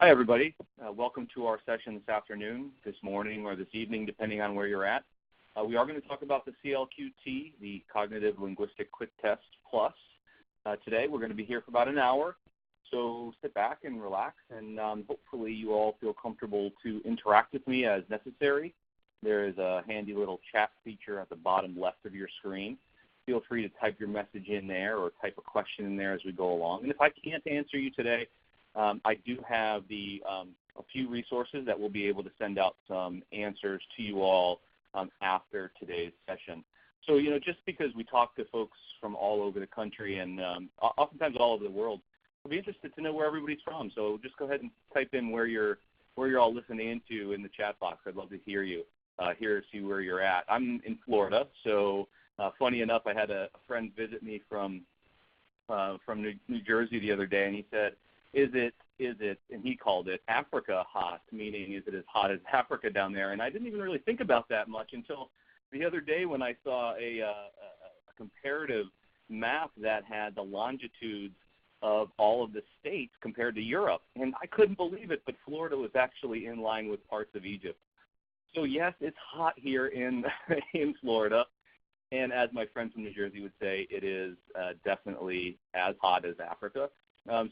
Hi, everybody. Welcome to our session this afternoon, this morning, or this evening, depending on where you're at. We are going to talk about the CLQT, the Cognitive Linguistic Quick Test Plus. Today, we're going to be here for about an hour, so sit back and relax, and hopefully you all feel comfortable to interact with me as necessary. There is a handy little chat feature at the bottom left of your screen. Feel free to type your message in there or type a question in there as we go along. And if I can't answer you today, I do have a few resources that will be able to send out some answers to you all after today's session. So, just because we talk to folks from all over the country and oftentimes all over the world, we'll be interested to know where everybody's from. So just go ahead and type in where you're all listening into in the chat box. I'd love to hear you, see where you're at. I'm in Florida, so funny enough, I had a friend visit me from New Jersey the other day, and he said, is it, and he called it Africa hot, meaning is it as hot as Africa down there? And I didn't even really think about that much until the other day when I saw a comparative map that had the longitudes of all of the states compared to Europe. And I couldn't believe it, but Florida was actually in line with parts of Egypt. So yes, it's hot here in Florida. And as my friend from New Jersey would say, it is definitely as hot as Africa.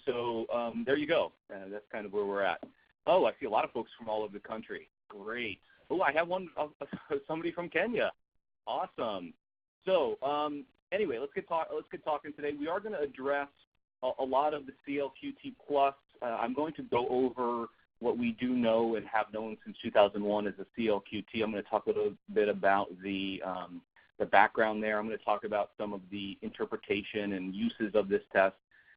So there you go. That's kind of where we're at. Oh, I see a lot of folks from all over the country. Great. Oh, I have somebody from Kenya. Awesome. So anyway, let's get talking today. We are going to address a lot of the CLQT plus. I'm going to go over what we do know and have known since 2001 as a CLQT. I'm going to talk a little bit about the background there. I'm going to talk about some of the interpretation and uses of this test.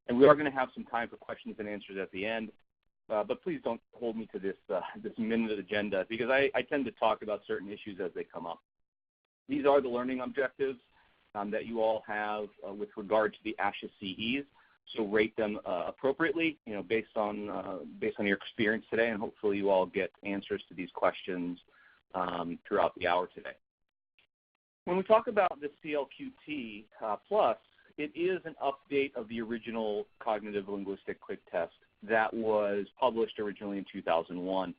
And we are going to have some time for questions and answers at the end, but please don't hold me to this minute agenda because I tend to talk about certain issues as they come up. These are the learning objectives that you all have with regard to the ASHA CEs, so rate them appropriately, based on your experience today, and hopefully you all get answers to these questions throughout the hour today. When we talk about the CLQT plus, it is an update of the original Cognitive Linguistic Quick Test that was published originally in 2001.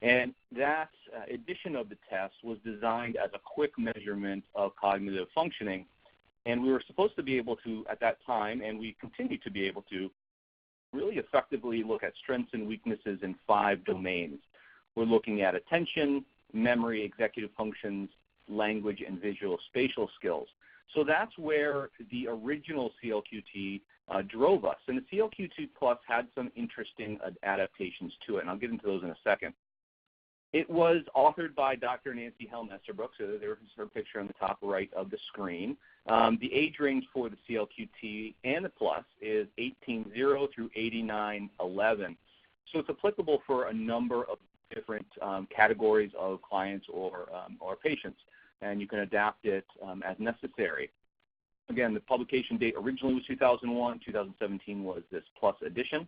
And that edition of the test was designed as a quick measurement of cognitive functioning. And we were supposed to be able to, at that time, and we continue to be able to, really effectively look at strengths and weaknesses in 5 domains. We're looking at attention, memory, executive functions, language, and visuospatial skills. So that's where the original CLQT drove us. And the CLQT Plus had some interesting adaptations to it, and I'll get into those in a second. It was authored by Dr. Nancy Helm-Esterbrook, so there's her picture on the top right of the screen. The age range for the CLQT and the Plus is 18.0 through 89.11. So it's applicable for a number of different categories of clients or patients, and you can adapt it as necessary. Again, the publication date originally was 2001. 2017 was this Plus edition.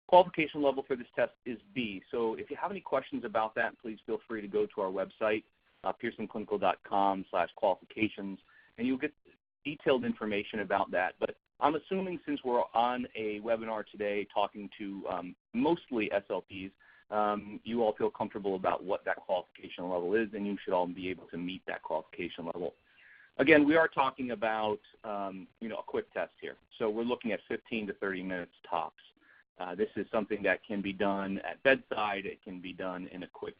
Qualification level for this test is B. So if you have any questions about that, please feel free to go to our website, pearsonclinical.com/qualifications, and you'll get detailed information about that. But I'm assuming since we're on a webinar today talking to mostly SLPs, you all feel comfortable about what that qualification level is, and you should all be able to meet that qualification level. Again, we are talking about a quick test here. So we're looking at 15 to 30 minutes tops. This is something that can be done at bedside. It can be done in a quick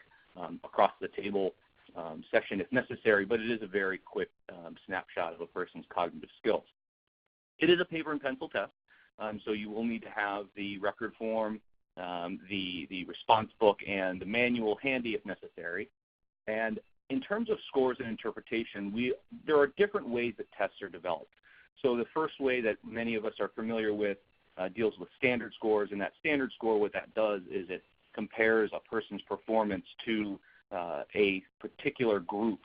across-the-table session if necessary, but it is a very quick snapshot of a person's cognitive skills. It is a paper and pencil test, so you will need to have the record form, the response book, and the manual handy if necessary. And in terms of scores and interpretation, there are different ways that tests are developed. So the first way that many of us are familiar with deals with standard scores, and that standard score, what that does is it compares a person's performance to a particular group,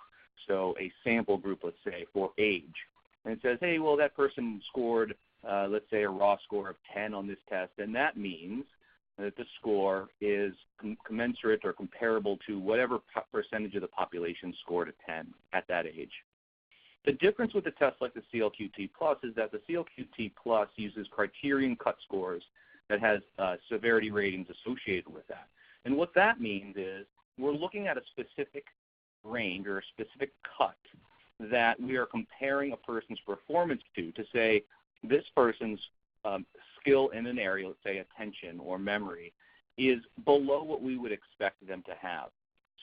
so a sample group, let's say, for age. And it says, hey, well, that person scored, let's say, a raw score of 10 on this test, and that means that the score is commensurate or comparable to whatever percentage of the population scored a 10 at that age. The difference with a test like the CLQT Plus is that the CLQT Plus uses criterion cut scores that has severity ratings associated with that. And what that means is we're looking at a specific range or a specific cut that we are comparing a person's performance to say this person's skill in an area, let's say attention or memory, is below what we would expect them to have.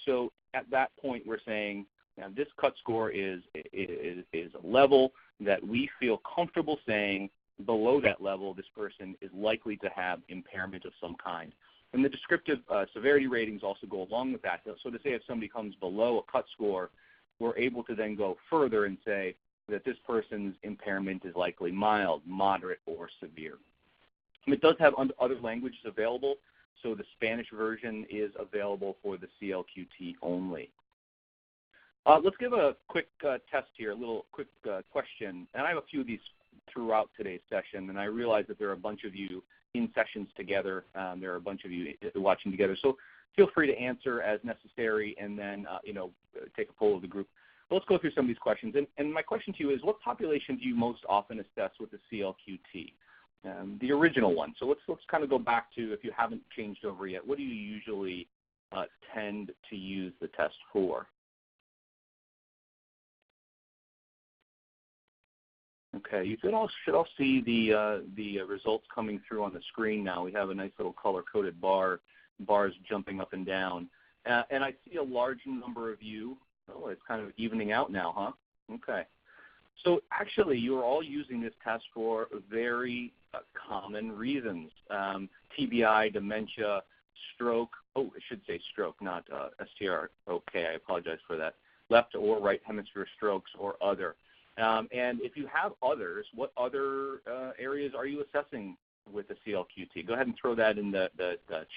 So at that point, we're saying now this cut score is a level that we feel comfortable saying below that level this person is likely to have impairment of some kind. And the descriptive severity ratings also go along with that. So to say if somebody comes below a cut score, we're able to then go further and say that this person's impairment is likely mild, moderate, or severe. And it does have other languages available, so the Spanish version is available for the CLQT only. Let's give a quick test here, a little quick question. And I have a few of these throughout today's session, and I realize that there are a bunch of you in sessions together. There are a bunch of you watching together. So feel free to answer as necessary and then, take a poll of the group. But let's go through some of these questions. And my question to you is, what population do you most often assess with the CLQT? The original one. So let's kind of go back to, if you haven't changed over yet, what do you usually tend to use the test for? Okay, you should all see the results coming through on the screen now. We have a nice little color-coded bars jumping up and down. And I see a large number of you. Oh, it's kind of evening out now, huh? Okay. So actually, you're all using this test for very common reasons. TBI, dementia, stroke. Oh, I should say stroke, not STR. Okay, I apologize for that. Left or right hemisphere strokes or other. And if you have others, what other areas are you assessing with the CLQT? Go ahead and throw that in the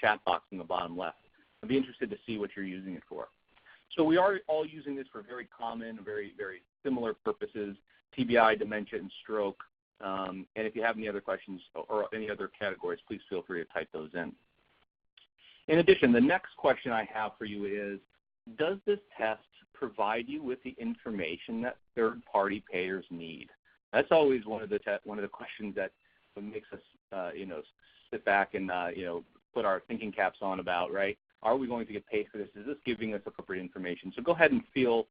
chat box in the bottom left. I'd be interested to see what you're using it for. So we are all using this for very common, very, very similar purposes, TBI, dementia, and stroke. And if you have any other questions or any other categories, please feel free to type those in. In addition, the next question I have for you is, does this test provide you with the information that third-party payers need? That's always one of the questions that makes us, sit back and put our thinking caps on about, right? Are we going to get paid for this? Is this giving us appropriate information? So go ahead and feel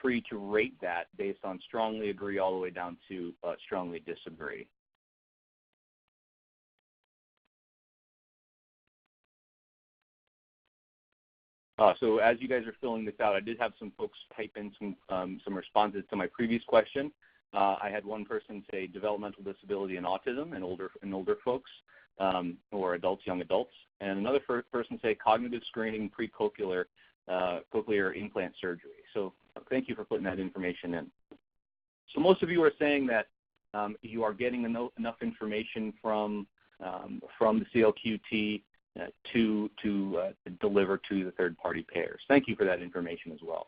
free to rate that based on strongly agree all the way down to strongly disagree. So as you guys are filling this out, I did have some folks type in some responses to my previous question. I had one person say developmental disability and autism in older folks or adults, young adults, and another person say cognitive screening, pre-cochlear cochlear implant surgery. So thank you for putting that information in. So most of you are saying that you are getting enough information from the CLQT to deliver to the third-party payers. Thank you for that information as well.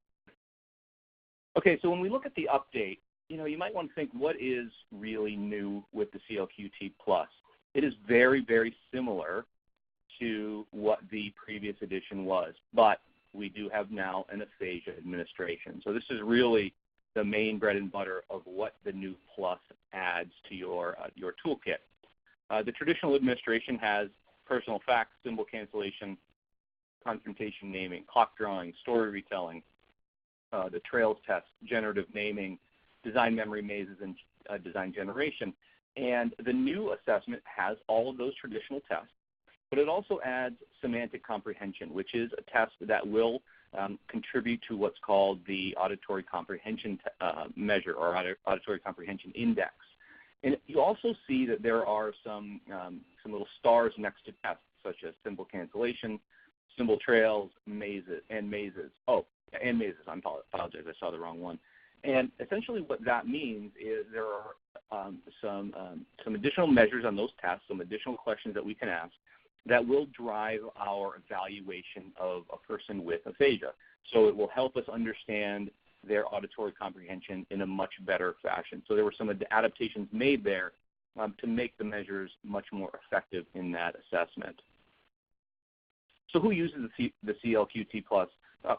Okay, so when we look at the update, you might want to think, what is really new with the CLQT Plus? It is very, very similar to what the previous edition was, but we do have now an aphasia administration. So this is really the main bread and butter of what the new Plus adds to your toolkit. The traditional administration has personal facts, symbol cancellation, confrontation naming, clock drawing, story retelling, the trails test, generative naming, design memory mazes, and design generation. And the new assessment has all of those traditional tests, but it also adds semantic comprehension, which is a test that will contribute to what's called the auditory comprehension measure or auditory comprehension index. And you also see that there are some little stars next to tests, such as symbol cancellation, symbol trails, mazes, and mazes. Oh, and mazes, I apologize, I saw the wrong one. And essentially what that means is there are some additional measures on those tests, some additional questions that we can ask that will drive our evaluation of a person with aphasia. So it will help us understand their auditory comprehension in a much better fashion. So there were some adaptations made there to make the measures much more effective in that assessment. So who uses the CLQT Plus?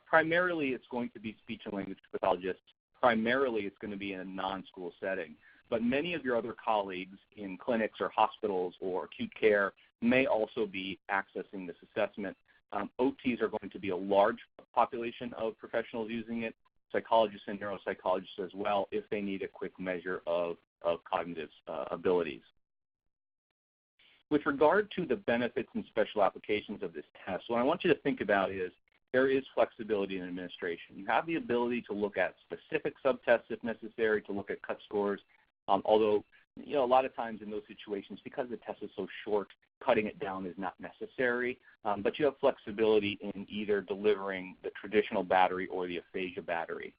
Primarily it's going to be speech and language pathologists. Primarily it's going to be in a non-school setting. But many of your other colleagues in clinics or hospitals or acute care may also be accessing this assessment. OTs are going to be a large population of professionals using it, psychologists and neuropsychologists as well, if they need a quick measure of cognitive abilities. With regard to the benefits and special applications of this test, what I want you to think about is there is flexibility in administration. You have the ability to look at specific subtests if necessary, to look at cut scores, although a lot of times in those situations, because the test is so short, cutting it down is not necessary, but you have flexibility in either delivering the traditional battery or the aphasia battery.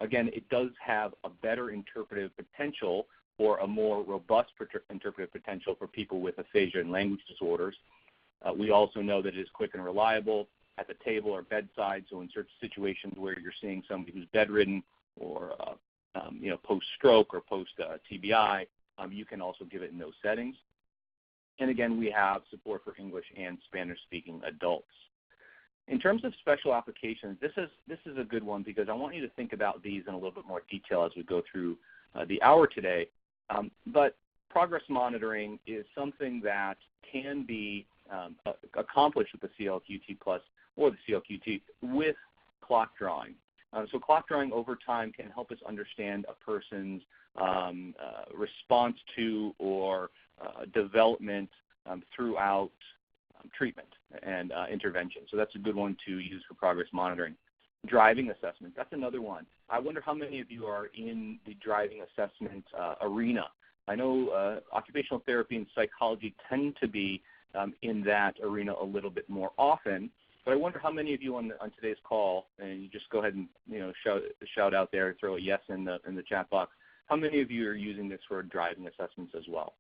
Again, it does have a better interpretive potential or a more robust interpretive potential for people with aphasia and language disorders. We also know that it is quick and reliable at the table or bedside, so in certain situations where you're seeing somebody who's bedridden or post-stroke or post-TBI, you can also give it in those settings. And again, we have support for English and Spanish-speaking adults. In terms of special applications, this is a good one because I want you to think about these in a little bit more detail as we go through the hour today. But progress monitoring is something that can be accomplished with the CLQT Plus or the CLQT with clock drawing. So clock drawing over time can help us understand a person's response to or development throughout treatment and intervention. So that's a good one to use for progress monitoring. Driving assessment, that's another one. I wonder how many of you are in the driving assessment arena. I know occupational therapy and psychology tend to be in that arena a little bit more often, but I wonder how many of you on today's call, and you just go ahead and shout out there, throw a yes in the chat box, how many of you are using this for driving assessments as well?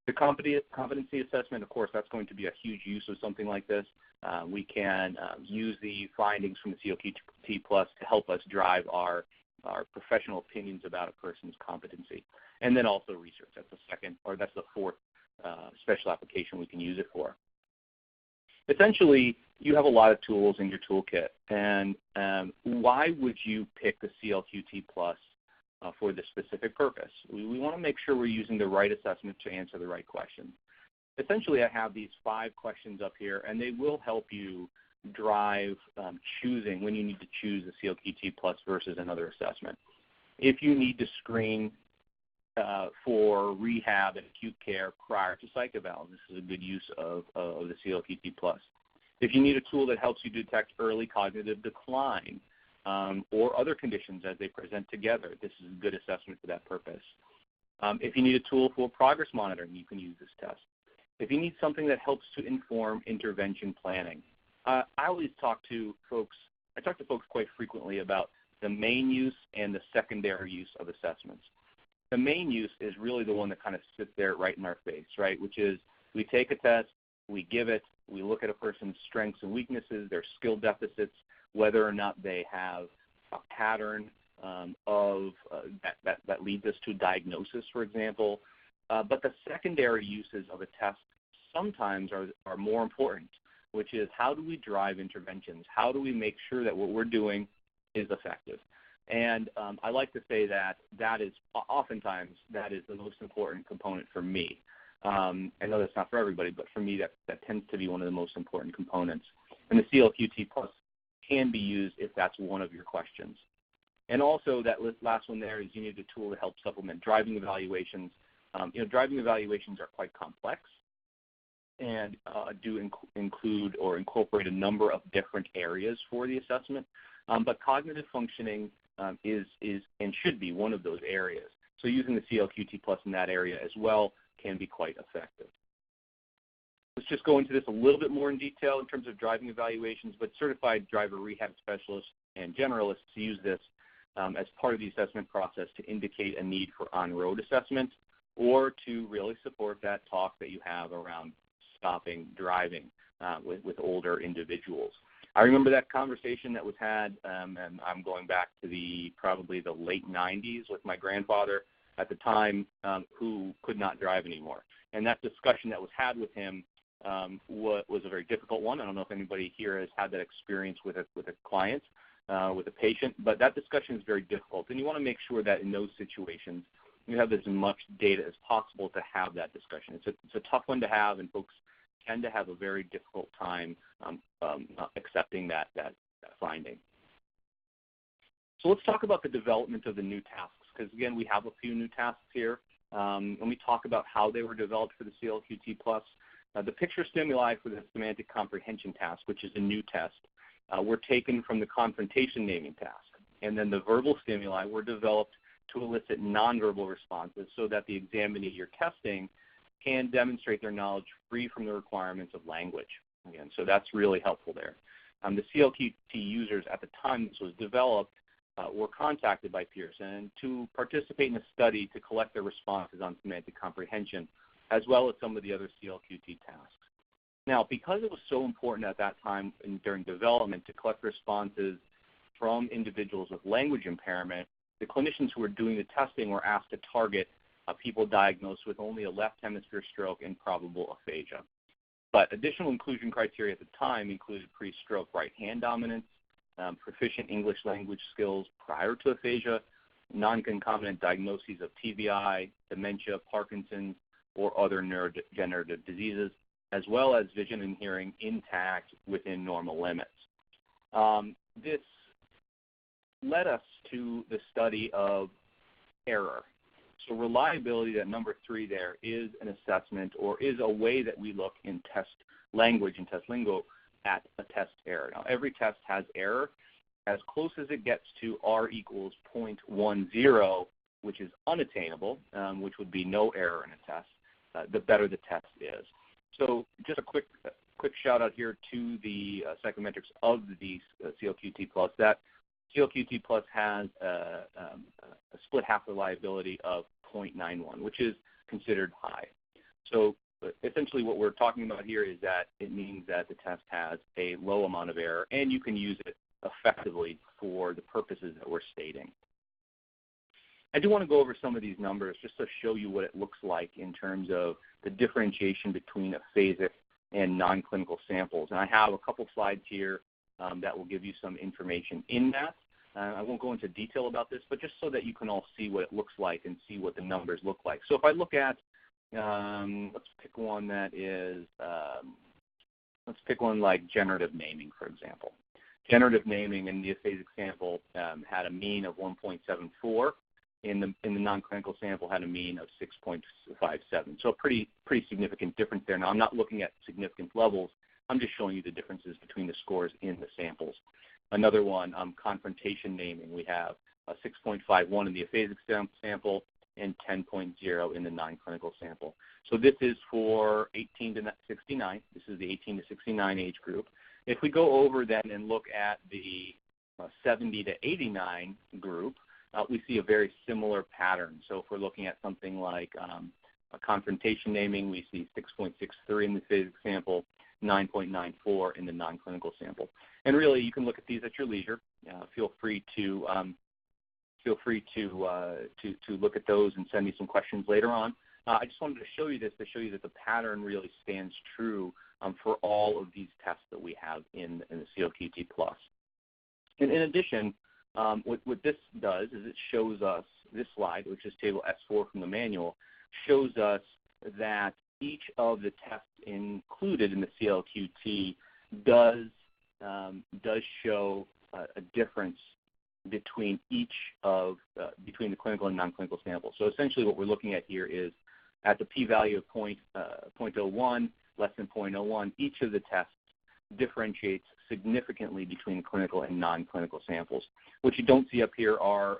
The competency assessment, of course, that's going to be a huge use of something like this. We can use the findings from the CLQT Plus to help us drive our professional opinions about a person's competency. And then also research. That's the fourth special application we can use it for. Essentially, you have a lot of tools in your toolkit. And why would you pick the CLQT Plus for this specific purpose? We want to make sure we're using the right assessment to answer the right questions. Essentially, I have these 5 questions up here, and they will help you drive choosing when you need to choose the CLQT Plus versus another assessment. If you need to screen for rehab and acute care prior to psych eval, this is a good use of the CLQT Plus. If you need a tool that helps you detect early cognitive decline or other conditions as they present together, this is a good assessment for that purpose. If you need a tool for progress monitoring, you can use this test. If you need something that helps to inform intervention planning, I talk to folks quite frequently about the main use and the secondary use of assessments. The main use is really the one that kind of sits there right in our face, right, which is we take a test, we give it, we look at a person's strengths and weaknesses, their skill deficits, whether or not they have a pattern that leads us to diagnosis, for example. But the secondary uses of a test sometimes are more important, which is how do we drive interventions? How do we make sure that what we're doing is effective? And I like to say that is oftentimes that is the most important component for me. I know that's not for everybody, but for me that tends to be one of the most important components. And the CLQT Plus can be used if that's one of your questions. And also that last one there is you need a tool to help supplement driving evaluations. Driving evaluations are quite complex and do include or incorporate a number of different areas for the assessment. But cognitive functioning is and should be one of those areas. So using the CLQT Plus in that area as well can be quite effective. Let's just go into this a little bit more in detail in terms of driving evaluations, but certified driver rehab specialists and generalists use this as part of the assessment process to indicate a need for on-road assessment or to really support that talk that you have around stopping driving with older individuals. I remember that conversation that was had, and I'm going back to probably the late 90s with my grandfather at the time who could not drive anymore. And that discussion that was had with him was a very difficult one. I don't know if anybody here has had that experience with a client, with a patient, but that discussion is very difficult. And you want to make sure that in those situations you have as much data as possible to have that discussion. It's a tough one to have, and folks tend to have a very difficult time accepting that finding. So let's talk about the development of the new tasks, because again, we have a few new tasks here. When we talk about how they were developed for the CLQT+, the picture stimuli for the semantic comprehension task, which is a new test, were taken from the confrontation naming task. And then the verbal stimuli were developed to elicit nonverbal responses so that the examinee you're testing can demonstrate their knowledge free from the requirements of language. Again, so that's really helpful there. The CLQT users at the time this was developed were contacted by Pearson to participate in a study to collect their responses on semantic comprehension, as well as some of the other CLQT tasks. Now, because it was so important at that time during development to collect responses from individuals with language impairment, the clinicians who were doing the testing were asked to target people diagnosed with only a left hemisphere stroke and probable aphasia. But additional inclusion criteria at the time included pre-stroke right hand dominance, proficient English language skills prior to aphasia, non-concomitant diagnoses of TBI, dementia, Parkinson's, or other neurodegenerative diseases, as well as vision and hearing intact within normal limits. This led us to the study of error. So reliability, that number 3 there, is an assessment or is a way that we look in test language and test lingo at a test error. Now, every test has error. As close as it gets to R equals 0.10, which is unattainable, which would be no error in a test, the better the test is. So just a quick shout out here to the psychometrics of the CLQT+. That CLQT+ has a split half reliability of 0.91, which is considered high. So essentially what we're talking about here is that it means that the test has a low amount of error, and you can use it effectively for the purposes that we're stating. I do want to go over some of these numbers just to show you what it looks like in terms of the differentiation between aphasic and non-clinical samples. And I have a couple slides here that will give you some information in that. I won't go into detail about this, but just so that you can all see what it looks like and see what the numbers look like. So if I look at, let's pick one that is, let's pick one like generative naming, for example. Generative naming in the aphasic sample had a mean of 1.74. In the non-clinical sample had a mean of 6.57. So a pretty significant difference there. Now, I'm not looking at significant levels. I'm just showing you the differences between the scores in the samples. Another one, confrontation naming. We have a 6.51 in the aphasic sample and 10.0 in the non-clinical sample. So this is for 18 to 69. This is the 18 to 69 age group. If we go over then and look at the 70 to 89 group, we see a very similar pattern. So if we're looking at something like a confrontation naming, we see 6.63 in the aphasic sample, 9.94 in the non-clinical sample. And really, you can look at these at your leisure. Feel free to look at those and send me some questions later on. I just wanted to show you this to show you that the pattern really stands true for all of these tests that we have in the CLQT+. And in addition, what this does is it shows us, this slide, which is table S4 from the manual, shows us that each of the tests included in the CLQT does show a difference between each of between the clinical and non-clinical samples. So essentially what we're looking at here is at the p-value of 0.01, less than 0.01, each of the tests differentiates significantly between clinical and non-clinical samples. What you don't see up here are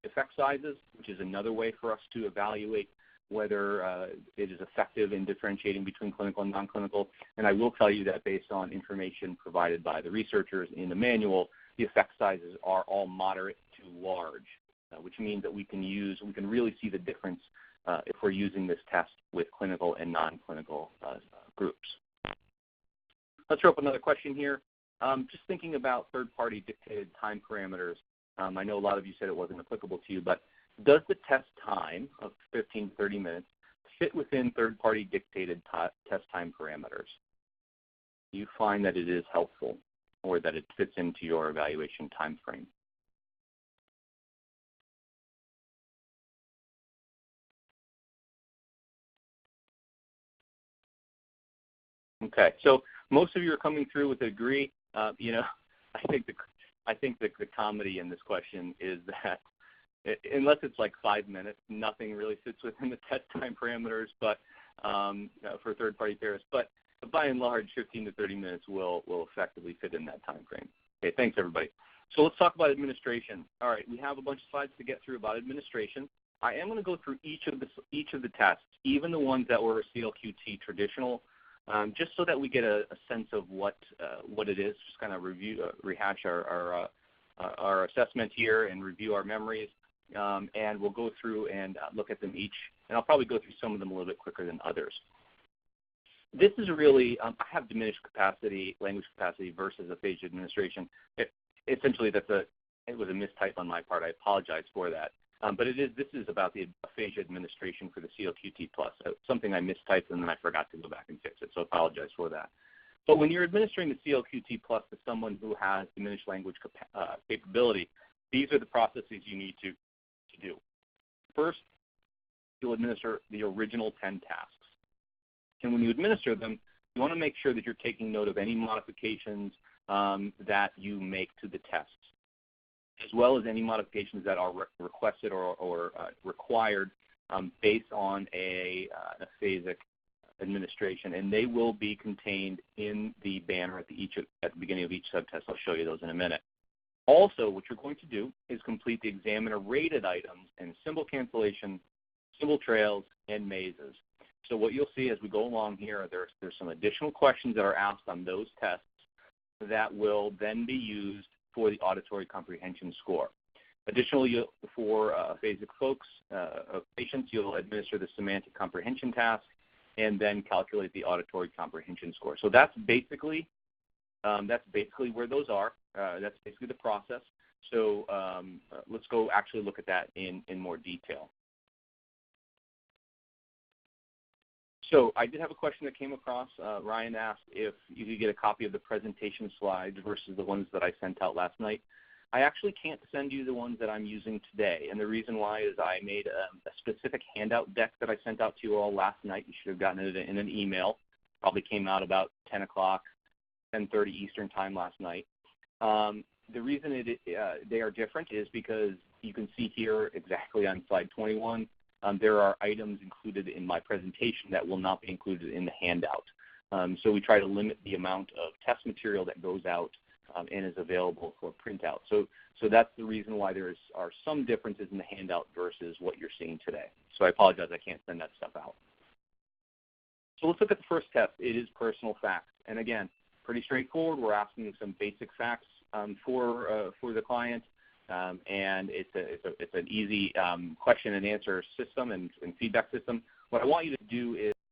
effect sizes, which is another way for us to evaluate whether it is effective in differentiating between clinical and non-clinical. And I will tell you that based on information provided by the researchers in the manual, the effect sizes are all moderate to large, which means that we can really see the difference if we're using this test with clinical and non-clinical groups. Let's throw up another question here. Just thinking about third-party dictated time parameters, I know a lot of you said it wasn't applicable to you, but does the test time of 15 to 30 minutes fit within third-party dictated test time parameters? Do you find that it is helpful or that it fits into your evaluation time frame? Okay, so most of you are coming through with a degree. You know, I think the comedy in this question is that unless it's like 5 minutes, nothing really sits within the test time parameters, but for third-party therapists. But by and large, 15 to 30 minutes will effectively fit in that time frame. Okay, thanks everybody. So let's talk about administration. All right, we have a bunch of slides to get through about administration. I am going to go through each of the tests, even the ones that were CLQT traditional, just so that we get a sense of what it is. Just kind of rehash our assessment here and review our memories, and we'll go through and look at them each. And I'll probably go through some of them a little bit quicker than others. This is really, I have diminished capacity, language capacity versus aphasia administration. Essentially, it was a mistype on my part. I apologize for that. But this is about the aphasia administration for the CLQT+. Something I mistyped and then I forgot to go back and fix it, so I apologize for that. But when you're administering the CLQT+ to someone who has diminished language capability, these are the processes you need to do. First, you'll administer the original 10 tasks. And when you administer them, you want to make sure that you're taking note of any modifications that you make to the tests, as well as any modifications that are requested or required based on an aphasic administration, and they will be contained in the banner at the beginning of each subtest. I'll show you those in a minute. Also, what you're going to do is complete the examiner-rated items and symbol cancellation, symbol trails, and mazes. So what you'll see as we go along here, there's some additional questions that are asked on those tests that will then be used for the auditory comprehension score. Additionally, for aphasic patients, you'll administer the semantic comprehension task and then calculate the auditory comprehension score. So that's basically where those are. That's basically the process. So let's go actually look at that in more detail. So I did have a question that came across. Ryan asked if you could get a copy of the presentation slides versus the ones that I sent out last night. I actually can't send you the ones that I'm using today, and the reason why is I made a specific handout deck that I sent out to you all last night. You should have gotten it in an email. Probably came out about 10 o'clock, 10:30 Eastern time last night. The reason they are different is because you can see here exactly on slide 21, there are items included in my presentation that will not be included in the handout. So we try to limit the amount of test material that goes out and is available for printout. So that's the reason why there are some differences in the handout versus what you're seeing today. So I apologize, I can't send that stuff out. So let's look at the first test. It is personal facts. And again, pretty straightforward. We're asking some basic facts for the client. And it's an easy question and answer system and feedback system. What I want you to do is